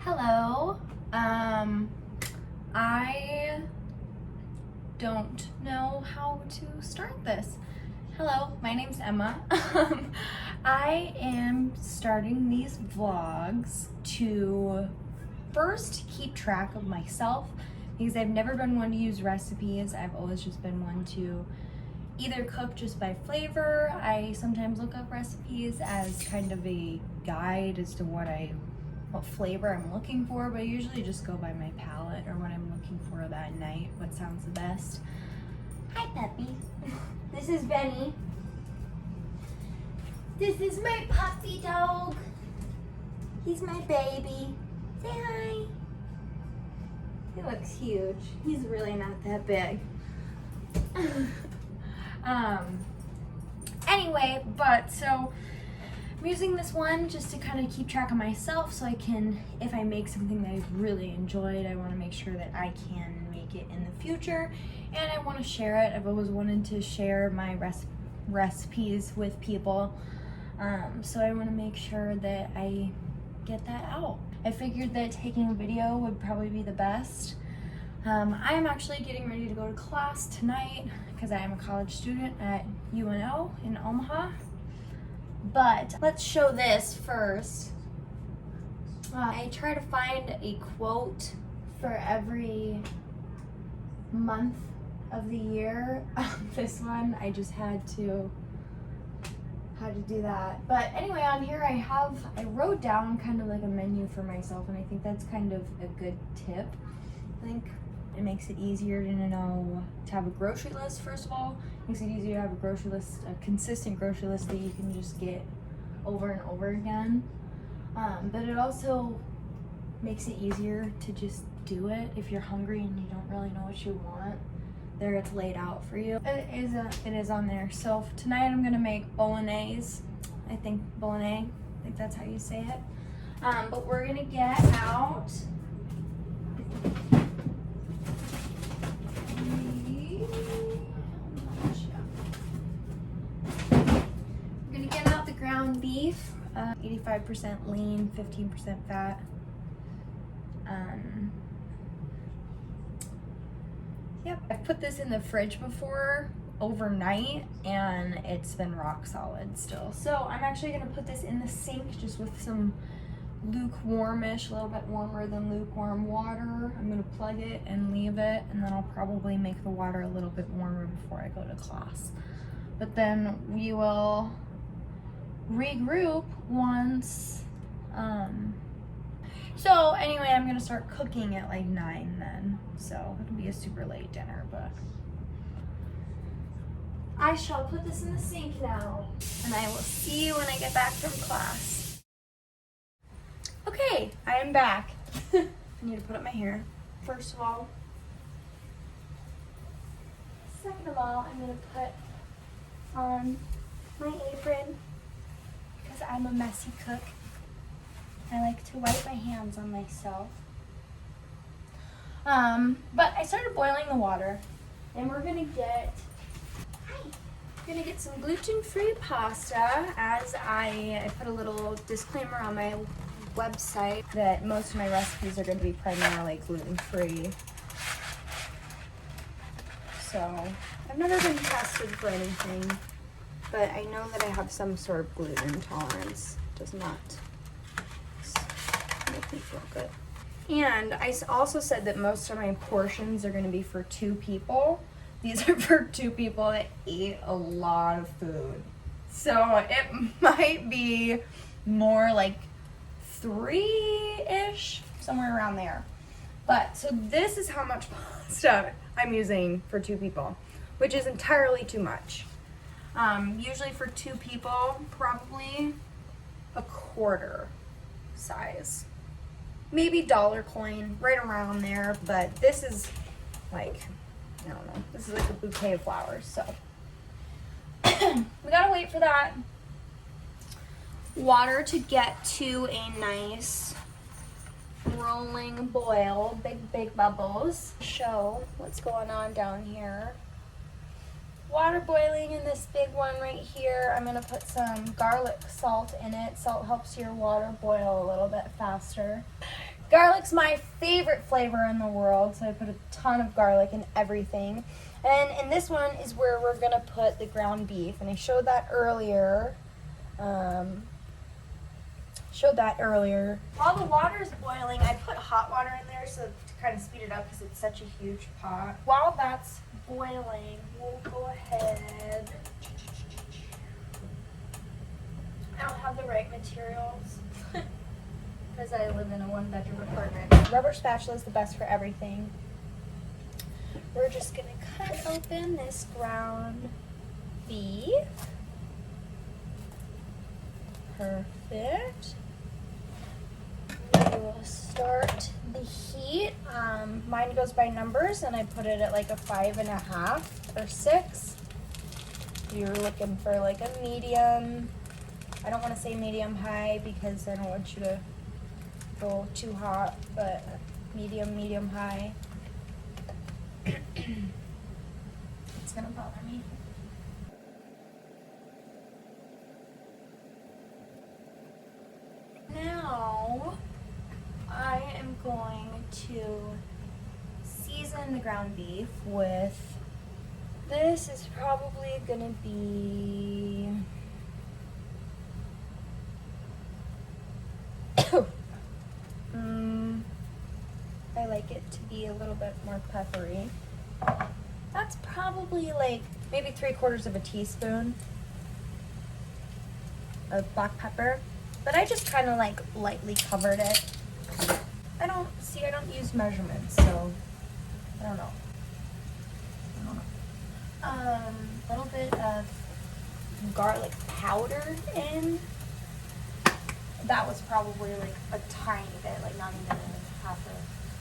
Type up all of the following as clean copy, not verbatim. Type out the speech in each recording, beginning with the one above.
Hello. I don't know how to start this. Hello, my name's Emma. I am starting these vlogs to first keep track of myself because I've never been one to use recipes. I've always just been one to either cook just by flavor. I sometimes look up recipes as kind of a guide as to what flavor I'm looking for, but I usually just go by my palate or what I'm looking for that night, what sounds the best. Hi, puppy. This is Benny. This is my puppy dog. He's my baby. Say hi. He looks huge. He's really not that big. Anyway, so I'm using this one just to kind of keep track of myself so I can, if I make something that I've really enjoyed, I want to make sure that I can make it in the future and I want to share it. I've always wanted to share my recipes with people, so I want to make sure that I get that out. I figured that taking a video would probably be the best. I am actually getting ready to go to class tonight because I am a college student at UNO in Omaha. But let's show this first. I try to find a quote for every month of the year. This one, I just had to do that. But anyway, on here I wrote down kind of like a menu for myself, and I think that's kind of a good tip. I think it makes it easier to know to have a grocery list, first of all. It makes it easier to have a grocery list, a consistent grocery list that you can just get over and over again. But it also makes it easier to just do it if you're hungry and you don't really know what you want. There, it's laid out for you. It is on there. So tonight I'm gonna make Bolognese. I think that's how you say it. But we're gonna get out ground beef, 85% lean, 15% fat. Yep, I've put this in the fridge before overnight and it's been rock solid still. So I'm actually gonna put this in the sink just with some lukewarmish, a little bit warmer than lukewarm water. I'm gonna plug it and leave it, and then I'll probably make the water a little bit warmer before I go to class. But then we will regroup once. So anyway, I'm gonna start cooking at like 9 then, so it'll be a super late dinner, but I shall put this in the sink now and I will see you when I get back from class. Okay, I am back. I need to put up my hair first of all. Second of all, I'm gonna put on my apron because I'm a messy cook. I like to wipe my hands on myself. But I started boiling the water, and we're gonna get some gluten-free pasta. As I put a little disclaimer on my website that most of my recipes are going to be primarily gluten-free. So I've never been tested for anything, but I know that I have some sort of gluten intolerance. It does not make me feel good. And I also said that most of my portions are going to be for 2 people. These are for 2 people that eat a lot of food. So it might be more like 3-ish, somewhere around there. But so this is how much pasta I'm using for 2 people, which is entirely too much. Usually for 2 people, probably a quarter size. Maybe dollar coin, right around there, but this is like, I don't know, this is like a bouquet of flowers, so. We gotta wait for that water to get to a nice rolling boil, big bubbles. Show what's going on down here. Water boiling in this big one right here. I'm gonna put some garlic salt in it. Salt helps your water boil a little bit faster. Garlic's my favorite flavor in the world, so I put a ton of garlic in everything. And in this one is where we're gonna put the ground beef, and I showed that earlier. While the water's boiling, I put hot water in there so to kind of speed it up because it's such a huge pot. While that's boiling, we'll go ahead. I don't have the right materials because I live in a one-bedroom apartment. Rubber spatula is the best for everything. We're just gonna cut open this ground beef. Perfect. We will start the heat. Mine goes by numbers, and I put it at like a 5.5 or 6. You're looking for like a medium. I don't want to say medium high because I don't want you to go too hot, but medium high. It's gonna bother me. Now I am going to season the ground beef with, this is probably gonna be I like it to be a little bit more peppery. That's probably like maybe 3/4 of a teaspoon of black pepper, but I just kind of like lightly covered it. I don't use measurements, so I don't know. A little bit of garlic powder in. That was probably like a tiny bit, like not even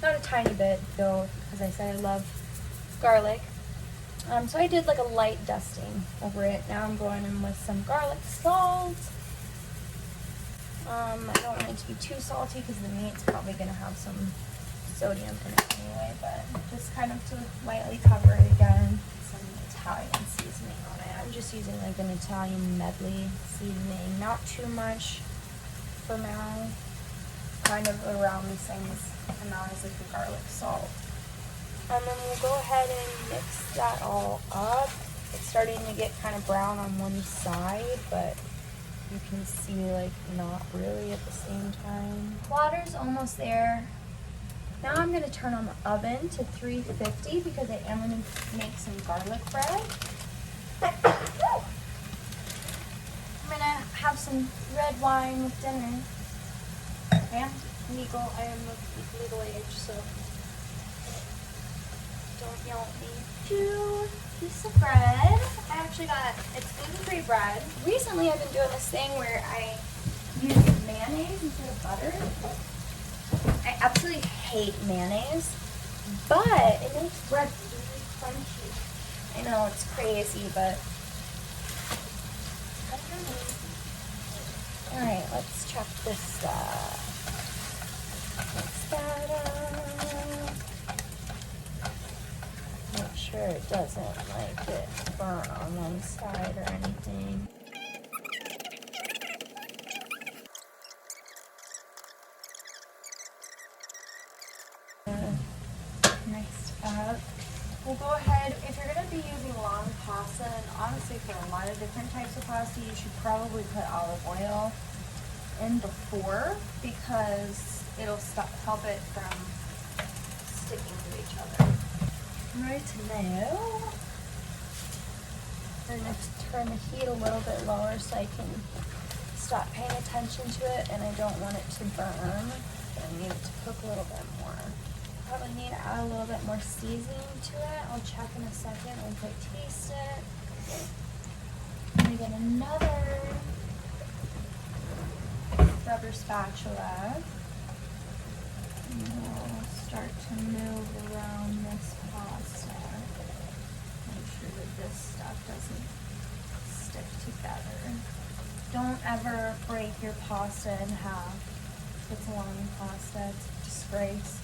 not a tiny bit though, because I said I love garlic. So I did like a light dusting over it. Now I'm going in with some garlic salt. I don't want it to be too salty because the meat's probably going to have some sodium in it anyway, but just kind of to lightly cover it again. Some Italian seasoning on it. I'm just using like an Italian medley seasoning, not too much for now. Kind of around the same amount as like the garlic salt. And then we'll go ahead and mix that all up. It's starting to get kind of brown on one side, but you can see like not really at the same time. Water's almost there. Now I'm going to turn on the oven to 350 because I am going to make some garlic bread. I'm going to have some red wine with dinner. I am of legal age, so don't yell at me. 2 pieces of bread. I actually got, it's gluten-free bread. Recently I've been doing this thing where I use mayonnaise instead of butter. I absolutely hate mayonnaise, but it makes bread really crunchy. I know it's crazy, but alright, let's check this stuff. Mix that up. Make sure it doesn't like it burn on one side or anything. Mixed up. We'll go ahead, if you're going to be using long pasta, and honestly for a lot of different types of pasta, you should probably put olive oil in before because it'll help it from sticking to each other. Right now, I'm going to turn the heat a little bit lower so I can stop paying attention to it, and I don't want it to burn. I need it to cook a little bit more. Probably need to add a little bit more seasoning to it. I'll check in a second once I taste it. I'm going to get another rubber spatula. And we'll start to move around this pasta. Make sure that this stuff doesn't stick together. Don't ever break your pasta in half. It's a long pasta. It's a disgrace.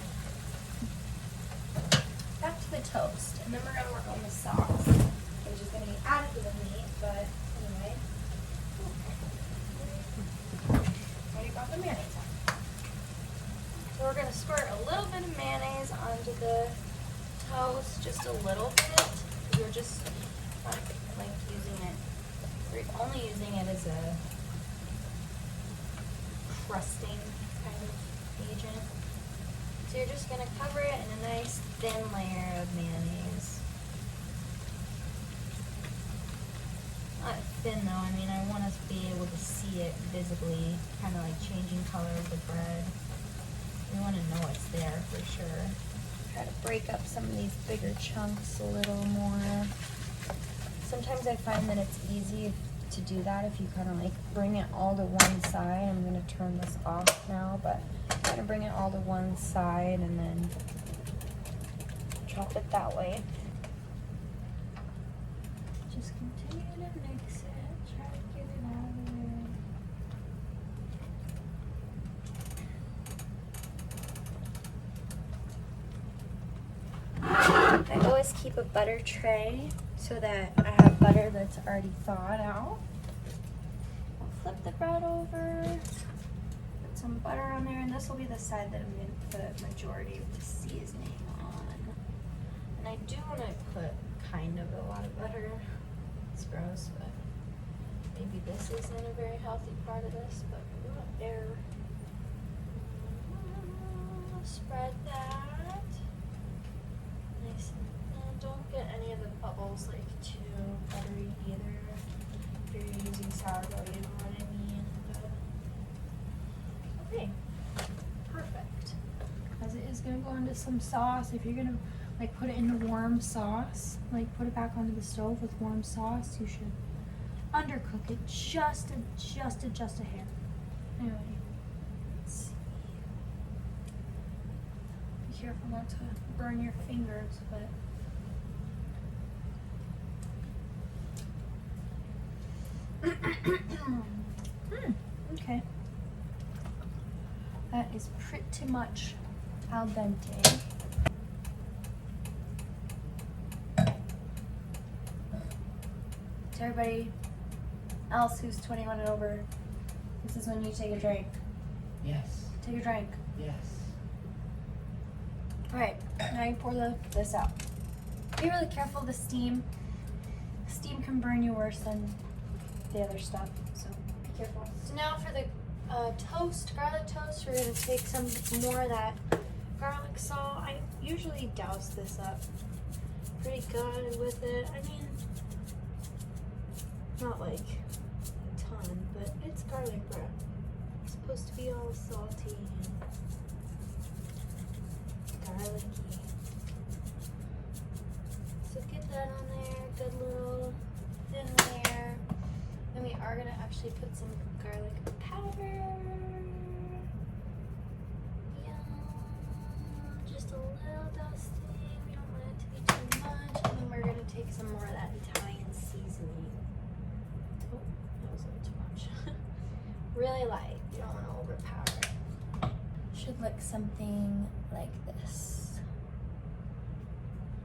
Back to the toast, and then we're going to work on the sauce, which is going to be added to the meat, but anyway. Already got the mayonnaise on. So we're gonna squirt a little bit of mayonnaise onto the toast, just a little bit. We're just not like using it. We're only using it as a crusting kind of agent. So you're just gonna cover it in a nice thin layer of mayonnaise. Not thin though, I mean I want us to be able to see it visibly, kind of like changing color of the bread. We want to know it's there for sure. Try to break up some of these bigger chunks a little more. Sometimes I find that it's easy to do that if you kind of like bring it all to one side. I'm going to turn this off now, but kind of bring it all to one side and then chop it that way. Just continue to mix it, try to get it out of there. I always keep a butter tray so that I have butter that's already thawed out. I'll flip the bread over, put some butter on there, and this will be the side that I'm going to put majority of the seasoning on. And I do want to put kind of a lot of butter. It's gross, but maybe this isn't a very healthy part of this, but whatever. Spread that. Nice. And don't get any of the bubbles like too buttery either. If you're using sourdough, you know what I mean. But, okay, perfect. As it is gonna go into some sauce. If you're gonna like put it into warm sauce, like put it back onto the stove with warm sauce, you should undercook it just a hair. Anyway, let's see. Be careful not to burn your fingers, but okay. That is pretty much al dente. To everybody else who's 21 and over, this is when you take a drink. Yes. Take a drink. Yes. Alright, now you pour this out. Be really careful of the steam. Steam can burn you worse than the other stuff, so be careful. So now for the toast, garlic toast, we're going to take some more of that garlic salt. I usually douse this up pretty good with it. I mean, not like a ton, but it's garlic bread. It's supposed to be all salty and garlicky. So get that on there, good little thin layer. Then we are gonna actually put some garlic powder. Yum, just a little dusting. We don't want it to be too much. And then we're gonna take some more of that Italian seasoning. Oh, that was a little too much. Really light. You don't want to overpower it. Should look something like this.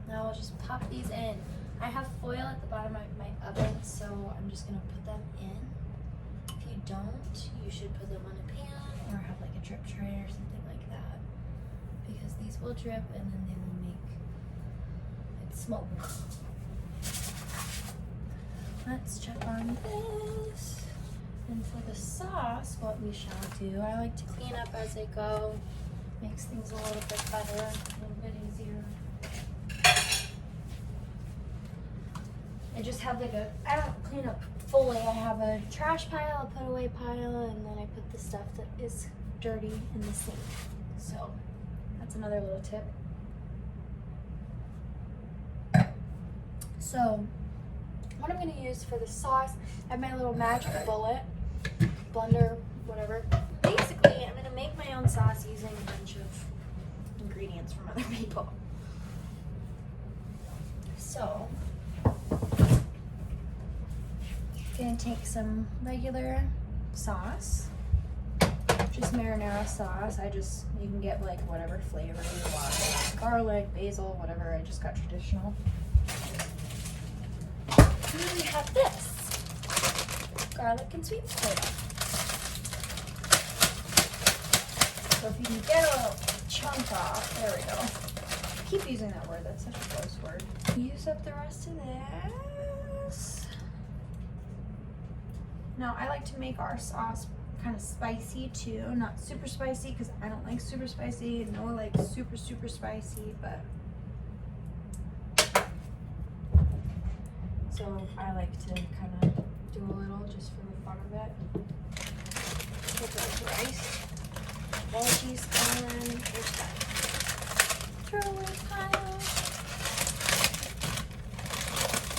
Now we'll just pop these in. I have foil at the bottom of my oven, so I'm just gonna put them in. If you don't, you should put them on a pan or have like a drip tray or something like that, because these will drip and then they will make it smoke. Let's check on this. And for the sauce, what we shall do, I like to clean up as I go. Makes things a little bit better, a little bit easier. I just have like I don't clean up fully. I have a trash pile, a put away pile, and then I put the stuff that is dirty in the sink. So that's another little tip. So what I'm gonna use for the sauce, I have my little magic bullet, blender, whatever. Basically, I'm gonna make my own sauce using a bunch of ingredients from other people. So, gonna take some regular sauce, just marinara sauce. You can get like whatever flavor you want, garlic, basil, whatever. I just got traditional. And then we have this, garlic and sweet potato. So if you can get chunk off. There we go. I keep using that word. That's such a gross word. Use up the rest of this. Now, I like to make our sauce kind of spicy too. Not super spicy because I don't like super spicy, nor like super, super spicy, but so I like to kind of do a little just for the fun of it. Put those rice veggies on. There's that throwaway pile.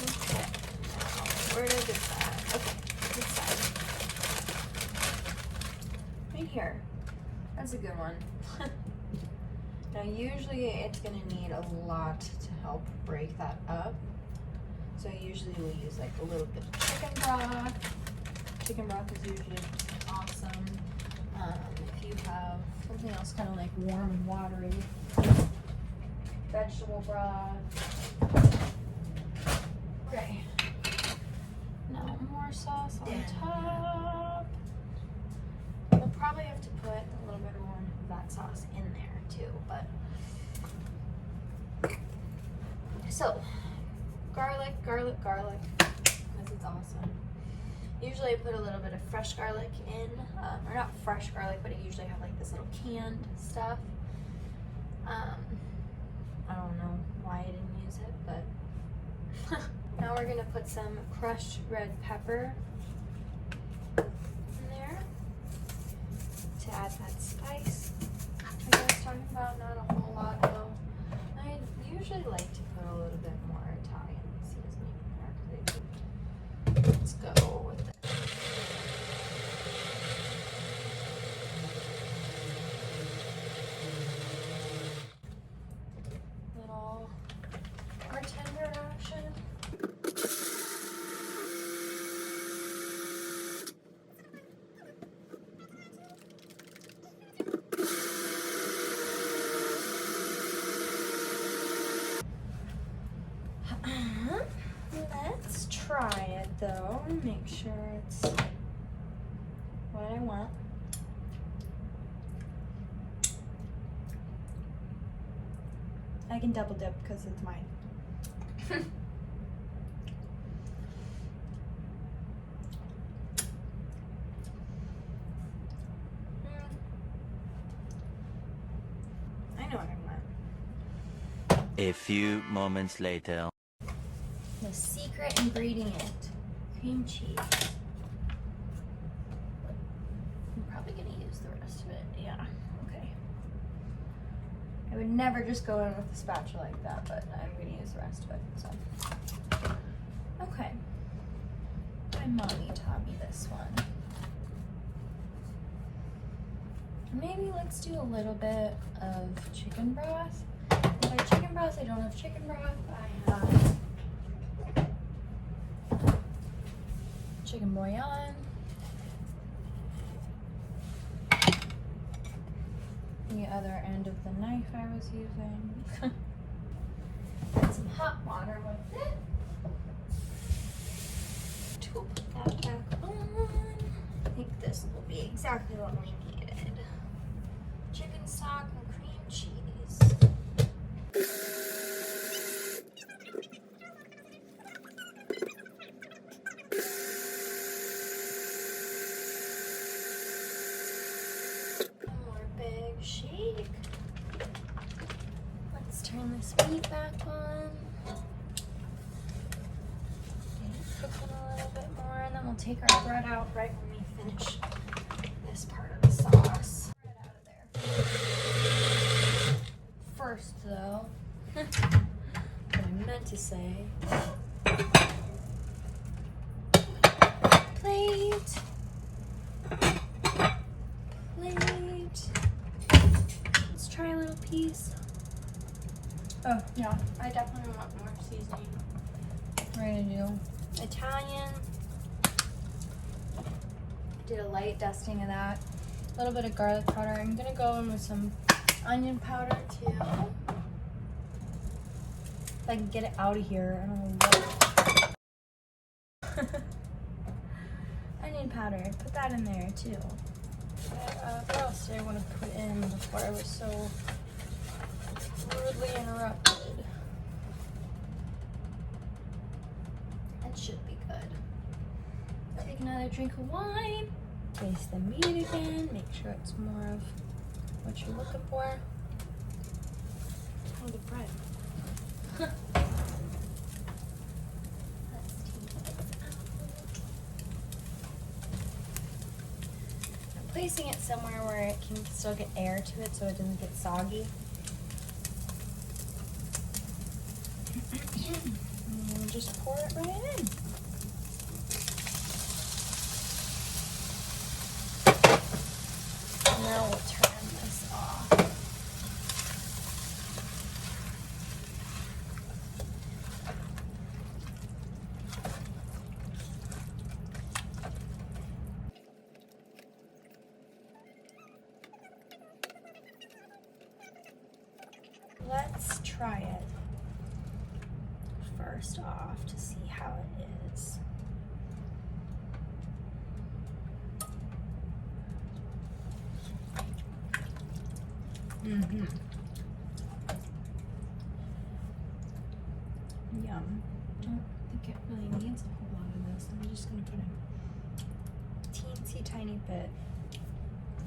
Okay, now where did I get that? Okay, this side. Right here. That's a good one. Now usually it's gonna need a lot to help break that up. So usually we'll use like a little bit of chicken broth. Chicken broth is usually awesome. If you have something else kind of like warm and watery, vegetable broth. Okay. Now more sauce on top. We'll probably have to put a little bit more of that sauce in there too, but so garlic, because it's awesome. Usually I put a little bit of fresh garlic in, or not fresh garlic, but I usually have like this little canned stuff. I don't know why I didn't use it, but now we're gonna put some crushed red pepper in there to add that spice like I was talking about. Not a whole lot though. I usually like to put a little bit more Italian seasoning in there. Let's go with it. Little bartender action. Let's try it though and make sure it's what I want. I can double dip because it's mine. I know what I want. A few moments later. The secret ingredient, cream cheese. I'm probably gonna use the rest of it. Yeah, okay. I would never just go in with a spatula like that, but I'm gonna use the rest of it, so. Okay. My mommy taught me this one. Maybe let's do a little bit of chicken broth. And by chicken broth, I don't have chicken broth. I have chicken bouillon. The other end of the knife I was using. Add some hot water with it. To put that back on. I think this will be exactly what we needed. Chicken stock and cream cheese. One more big shake. Let's turn this meat back on. Cooking a little bit more, and then we'll take our bread out right when we finish this part of the sauce. Bread out of there. First, though, what I meant to say. Plate. Let's try a little piece. Oh, yeah, I definitely want more seasoning. We're gonna do Italian. Did a light dusting of that. A little bit of garlic powder. I'm gonna go in with some onion powder too. If I can get it out of here, I don't know what. Onion powder, put that in there too. What else did I want to put in before I was so Rudely interrupted. That should be good. Take another drink of wine. Taste the meat again. Make sure it's more of what you're looking for. Oh, the bread. I'm placing it somewhere where it can still get air to it so it doesn't get soggy. And we'll just pour it right in. Now we'll turn this off. Let's try it first off to see how it is. Mm-hmm. Yum. Don't think it really needs a whole lot of this. I'm just gonna put a teensy tiny bit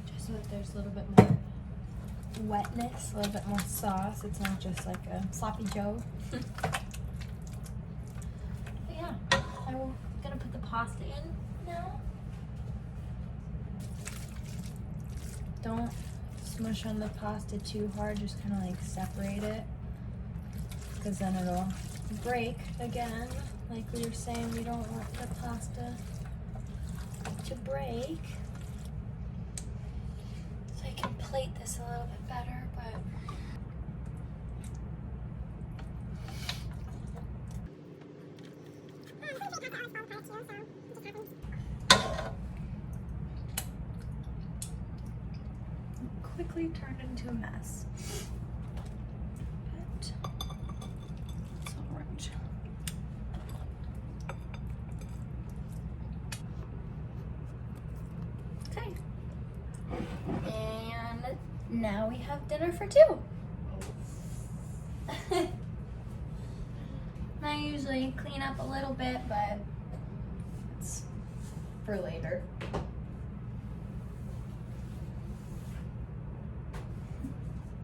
just so that there's a little bit more wetness, a little bit more sauce. It's not just like a sloppy joe. But yeah, I'm gonna put the pasta in now. Don't smush on the pasta too hard, just kind of like separate it, because then it'll break again. Like we were saying, we don't want the pasta to break. So I can plate this a little bit better, but quickly turned into a mess. But it's alright. Okay. And now we have dinner for two. I usually clean up a little bit, but it's for later.